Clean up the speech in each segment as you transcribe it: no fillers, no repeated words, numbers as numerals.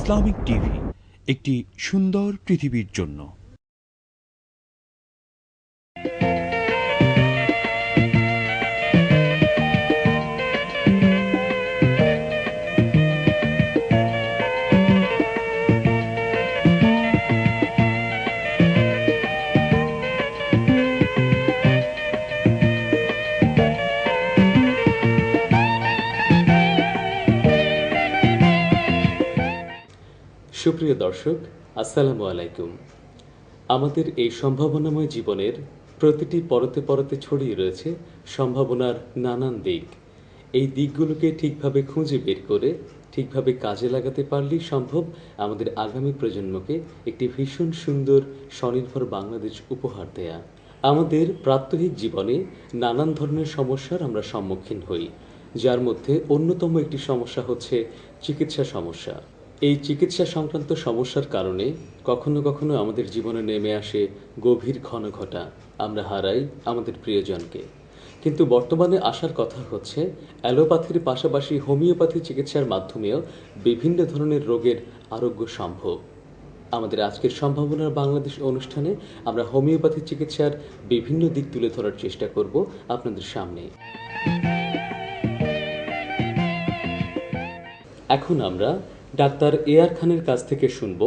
Islamic TV, একটি সুন্দর পৃথিবীর জন্য। সুপ্রিয় দর্শক, আসসালামু আলাইকুম। আমাদের এই সম্ভাবনাময় জীবনের প্রতিটি পরতে পরতে ছড়িয়ে রয়েছে সম্ভাবনার নানান দিক। এই দিকগুলোকে ঠিকভাবে খুঁজে বের করে ঠিকভাবে কাজে লাগাতে পারলেই সম্ভব আমাদের আগামী প্রজন্মকে একটি ভীষণ সুন্দর স্বনির্ভর বাংলাদেশ উপহার দেয়া। আমাদের প্রাত্যহিক জীবনে নানান ধরনের সমস্যার আমরা সম্মুখীন হই, যার মধ্যে অন্যতম একটি সমস্যা হচ্ছে চিকিৎসা সমস্যা। এই চিকিৎসা সংক্রান্ত সমস্যার কারণে কখনো কখনো আমাদের জীবনে নেমে আসে গভীর ঘনঘটা, আমরা হারাই আমাদের প্রিয়জনকে। কিন্তু বর্তমানে আসার কথা হচ্ছে অ্যালোপ্যাথির পাশাপাশি হোমিওপ্যাথি চিকিৎসার মাধ্যমেও বিভিন্ন ধরনের রোগের আরোগ্য সম্ভব। আমাদের আজকের সম্ভাবনার বাংলাদেশ অনুষ্ঠানে আমরা হোমিওপ্যাথি চিকিৎসার বিভিন্ন দিক তুলে ধরার চেষ্টা করব আপনাদের সামনে। এখন আমরা ডাক্তার এআর খানের কাছ থেকে শুনব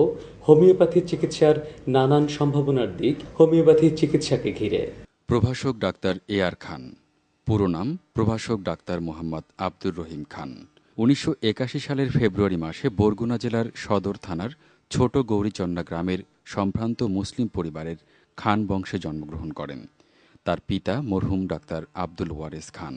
হোমিওপ্যাথি চিকিৎসার নানান সম্ভাবনার দিক হোমিওপ্যাথি চিকিৎসাকে ঘিরে। প্রভাষক ডাক্তার এআর খান, পুরো নাম প্রভাষক ডাক্তার মোহাম্মদ আব্দুর রহিম খান। ১৯৮১ সালের ফেব্রুয়ারি মাসে বরগুনা জেলার সদর থানার ছোট গৌরীচন্না গ্রামের সম্ভ্রান্ত মুসলিম পরিবারের খান বংশে জন্মগ্রহণ করেন। তার পিতা মরহুম ডাক্তার আব্দুল ওয়ারেস খান,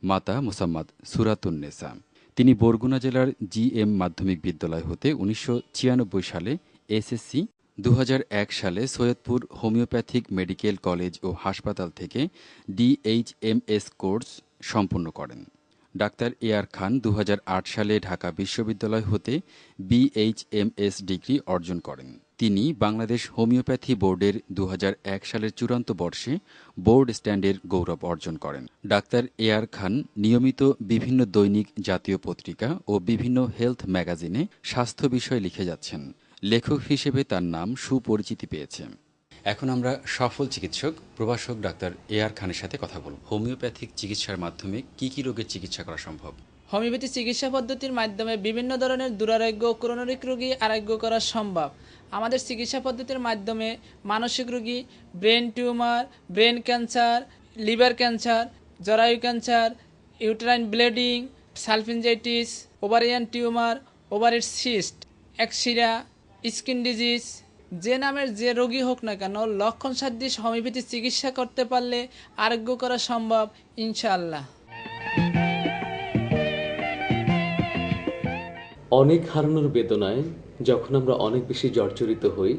মাতা মোসাম্মদ সুরাতুন্নেসা। তিনি বরগুনা জেলার জিএম মাধ্যমিক বিদ্যালয় হতে ১৯৯৬ সালে এসএসসি, ২০০১ সালে সৈয়দপুর হোমিওপ্যাথিক মেডিকেল কলেজ ও হাসপাতাল থেকে ডিএইচএমএস কোর্স সম্পন্ন করেন। ডাক্তার এআর খান ২০০৮ সালে ঢাকা বিশ্ববিদ্যালয় হতে বিএইচএমএস ডিগ্রি অর্জন করেন। তিনি বাংলাদেশ হোমিওপ্যাথি বোর্ডের ২০০১ সালের চূড়ান্ত বর্ষে বোর্ড স্ট্যান্ডের গৌরব অর্জন করেন। ডাক্তার এআর খান নিয়মিত বিভিন্ন দৈনিক জাতীয় পত্রিকা ও বিভিন্ন হেলথ ম্যাগাজিনে স্বাস্থ্য বিষয়ে লিখে যাচ্ছেন। লেখক হিসেবে তার নাম সুপরিচিতি পেয়েছে। এখন আমরা সফল চিকিৎসক প্রভাষক ডাক্তার এআর খানের সাথে কথা বলব। হোমিওপ্যাথিক চিকিৎসার মাধ্যমে কি কি রোগের চিকিৎসা করা সম্ভব? হোমিওপ্যাথি চিকিৎসা পদ্ধতির মাধ্যমে বিভিন্ন ধরনের দুরারোগ্য ও ক্রনিক রোগী আরোগ্য করা সম্ভব। আমাদের চিকিৎসা পদ্ধতির মাধ্যমে মানসিক রোগী, brain tumour, brain cancer, liver cancer, জরায়ু cancer, uterine bleeding, salpingitis, ovarian tumour, ওভারির সিস্ট, একশিরা, স্কিন ডিজিজ, যে নামের যে রোগী হোক না কেন লক্ষণ সাদৃশ হোমিওপ্যাথি চিকিৎসা করতে পারলে আরোগ্য করা সম্ভব ইনশাআল্লাহ। অনেক হারানোর বেদনায় যখন আমরা অনেক বেশি জর্জরিত হই,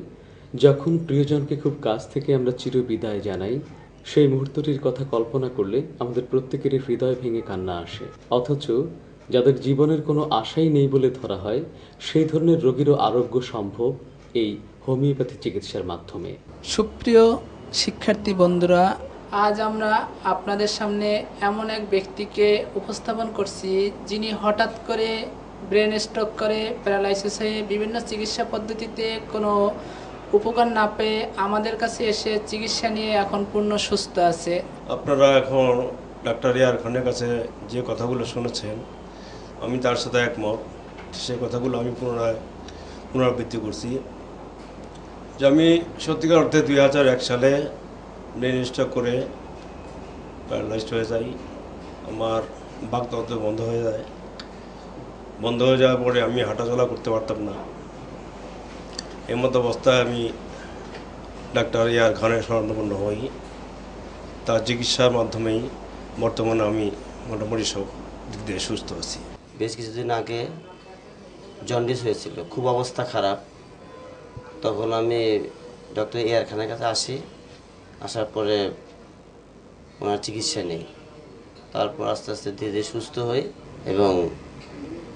যখন প্রিয়জনকে খুব কাছ থেকে আমরা চিরবিদায় জানাই, সেই মুহূর্তটির কথা কল্পনা করলে আমাদের প্রত্যেকেরই হৃদয় ভেঙে কান্না আসে। অথচ যাদের জীবনের কোনো আশাই নেই বলে ধরা হয়, সেই ধরনের রোগীরও আরোগ্য সম্ভব এই হোমিওপ্যাথি চিকিৎসার মাধ্যমে। সুপ্রিয় শিক্ষার্থী বন্ধুরা, আজ আমরা আপনাদের সামনে এমন এক ব্যক্তিকে উপস্থাপন করছি যিনি হঠাৎ করে ব্রেন স্ট্রোক করে প্যারালাইসিস হয়ে বিভিন্ন চিকিৎসা পদ্ধতিতে কোনো উপকার না পেয়ে আমাদের কাছে এসে চিকিৎসা নিয়ে এখন পূর্ণ সুস্থ আছে। আপনারা এখন ডাক্তার এআর খানের কাছে যে কথাগুলো শুনেছেন, আমি তার সাথে একমত। সেই কথাগুলো আমি পুনরাবৃত্তি করছি যে আমি সত্যিকার অর্থে ২০০১ সালে ব্রেন স্ট্রোক করে প্যারালাইজড হয়ে যাই। আমার বাকতন্ত্র বন্ধ হয়ে যাওয়ার পরে আমি হাঁটাচলা করতে পারতাম না। এমতো অবস্থায় আমি ডাক্তার এআর খানের শরণাপন্ন হই। তার চিকিৎসার মাধ্যমেই বর্তমানে আমি মোটামুটি সব দিক দিয়ে সুস্থ আছি। বেশ কিছুদিন আগে জন্ডিস হয়েছিল, খুব অবস্থা খারাপ। তখন আমি ডক্টর এআর খানের কাছে আসার পরে ওনার চিকিৎসা নেই। তারপর আস্তে আস্তে ধীরে ধীরে সুস্থ হই এবং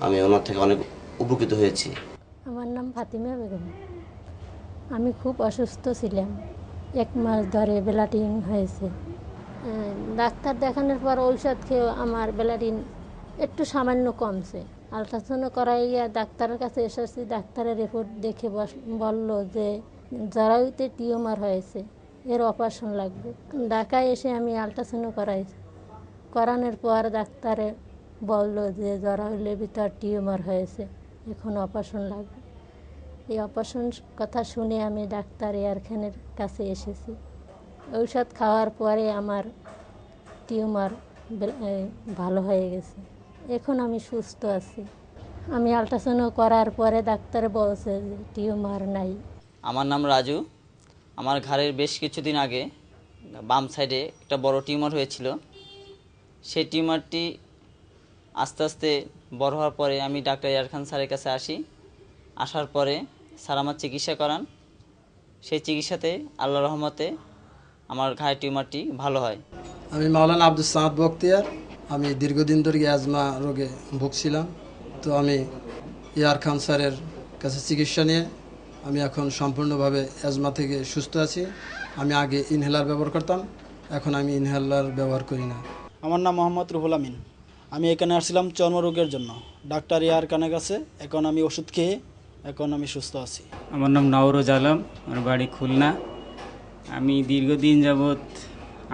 আমি ওনার থেকে অনেক উপকৃত হয়েছি। আমার নাম ফাতিমা বেগম। আমি খুব অসুস্থ ছিলাম, 1 মাস ধরে ব্লাডিং হয়েছে। ডাক্তার দেখানোর পর ঔষধ খেয়েও আমার ব্লাডিং একটু সামান্য কমছে। আলট্রাসাউন্ড করাইয়া ডাক্তারের কাছে এসেছি। ডাক্তারের রিপোর্ট দেখে বলল যে জরায়ুতে টিউমার হয়েছে, এর অপারেশন লাগবে। ঢাকায় এসে আমি আলট্রাসাউন্ড করানোর পর ডাক্তারে বলল যে জরায়ুর ভিতর টিউমার হয়েছে, এখন অপারেশন লাগবে। এই অপারেশন কথা শুনে আমি ডাক্তার এয়ার খানের কাছে এসেছি। ঔষধ খাওয়ার পরে আমার টিউমার ভালো হয়ে গেছে, এখন আমি সুস্থ আছি। আমি আলট্রাসাউন্ড করার পরে ডাক্তার বলছে যে টিউমার নাই। আমার নাম রাজু। আমার ঘাড়ের বেশ কিছুদিন আগে বাম সাইডে একটা বড় টিউমার হয়েছিল। সেই টিউমারটি আস্তে আস্তে বড় হওয়ার পরে আমি ডাক্তার ইয়ার খান স্যারের কাছে আসি। আসার পরে স্যার আমার চিকিৎসা করান। সেই চিকিৎসাতে আল্লাহর রহমতে আমার ঘাড়ের টিউমারটি ভালো হয়। আমি মাওলানা আব্দুল সামাদ বখতিয়ার। আমি দীর্ঘদিন ধরে অ্যাজমা রোগে ভুগছিলাম। তো আমি ইয়ার খান স্যারের কাছে চিকিৎসা নিয়ে আমি এখন সম্পূর্ণভাবে অ্যাজমা থেকে সুস্থ আছি। আমি আগে ইনহেলার ব্যবহার করতাম, এখন আমি ইনহেলার ব্যবহার করি না। আমার নাম মোহাম্মদ রুহুল আমিন। আমি এখানে আসছিলাম চর্মরোগের জন্য, ডাক্তার ইয়ার খানের কাছে। এখন আমি ওষুধ খেয়ে এখন আমি সুস্থ আছি। আমার নাম নওরোজ আলম, আমার বাড়ি খুলনা। আমি দীর্ঘদিন যাবৎ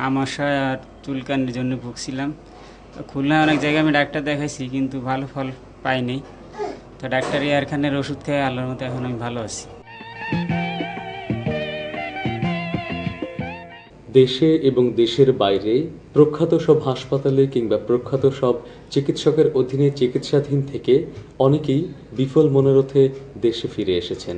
আমাশয় আর চুলকানির জন্য ভুগছিলাম। তো খুলনায় অনেক জায়গায় আমি ডাক্তার দেখাইছি, কিন্তু ভালো ফল পাইনি। তো ডাক্তার ইয়ার খানের ওষুধ খেয়ে আল্লাহর মতো এখন আমি ভালো আছি। দেশে এবং দেশের বাইরে প্রখ্যাত সব হাসপাতালে কিংবা প্রখ্যাত সব চিকিৎসকের অধীনে চিকিৎসাধীন থেকে অনেকেই বিফল মনোরথে দেশে ফিরে এসেছেন।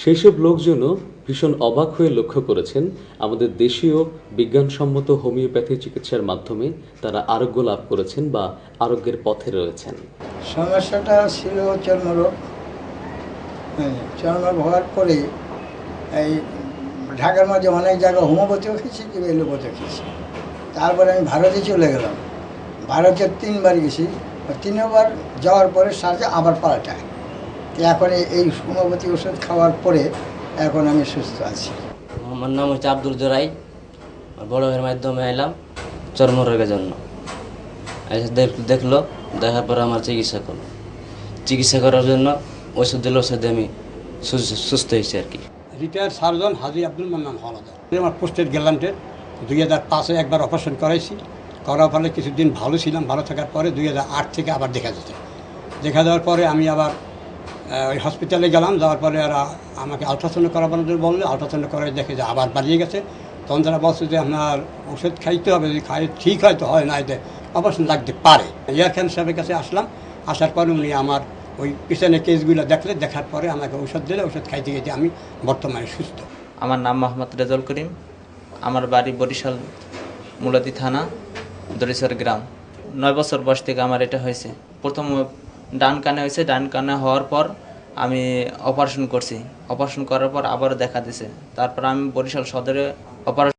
সেই সব লোকজনও ভীষণ অবাক হয়ে লক্ষ্য করেছেন আমাদের দেশীয় বিজ্ঞানসম্মত হোমিওপ্যাথি চিকিৎসার মাধ্যমে তারা আরোগ্য লাভ করেছেন বা আরোগ্যের পথে রয়েছেন। সমস্যাটা ছিল চর্মরোগ। চর্মরোগ হওয়ার পরে এই ঢাকার মধ্যে অনেক জায়গায় হোমিওপ্যাথিও খেয়েছি, কি এলোপ্যাথিও খেয়েছি। তারপরে আমি ভারতে চলে গেলাম। ভারতে 3বার গেছি। 3বার যাওয়ার পরে সার্জে আবার পাল্টায়। এখন এই হোমিওপ্যাথি ওষুধ খাওয়ার পরে এখন আমি সুস্থ আছি। আমার নাম হচ্ছে আব্দুল জোরাই। বড় ভাইয়ের মাধ্যমে এলাম চর্মরোগের জন্য। দেখলো, দেখার পরে আমার চিকিৎসা করলো। চিকিৎসা করার জন্য ওষুধ দিল, ওষুধে আমি সুস্থ হয়েছি আর কি। রিটায়ার্ড সার্জন হাজি আব্দুল মান্নান হলাদার। আমার পোস্টেড গ্যালান্টের 2005-এ একবার অপারেশন করাইছি। করার ফলে কিছুদিন ভালো ছিলাম। ভালো থাকার পরে 2008 থেকে আবার দেখা দেওয়ার পরে আমি আবার ওই হসপিটালে গেলাম। যাওয়ার পরে ওরা আমাকে আলট্রাসাউন্ড করাবার জন্য বললো। আলট্রাসাউন্ড করে দেখে যে আবার বাড়িয়ে গেছে। তখন তারা বলছে যে আপনার ওষুধ খাইতে হবে, যদি খাই ঠিক হয়তো হয়, না এতে অপারেশন লাগতে পারে। ইয়ার খান সাহেবের কাছে আসলাম। আসার পরে উনি আমার ওই পিছনে কেসগুলো দেখার পরে আমাকে ওষুধ দিলে। ওষুধ খাইতে গিয়ে আমি বর্তমানে সুস্থ। আমার নাম মোহাম্মদ রেজাউল করিম। আমার বাড়ি বরিশাল মুলাদি থানা, দরিসর গ্রাম। 9 বছর বয়স থেকে আমার এটা হয়েছে। প্রথম ডান কানে হয়েছে। ডান কানে হওয়ার পর আমি অপারেশন করছি। অপারেশন করার পর আবারও দেখা দিছে। তারপর আমি বরিশাল সদরে অপারেশন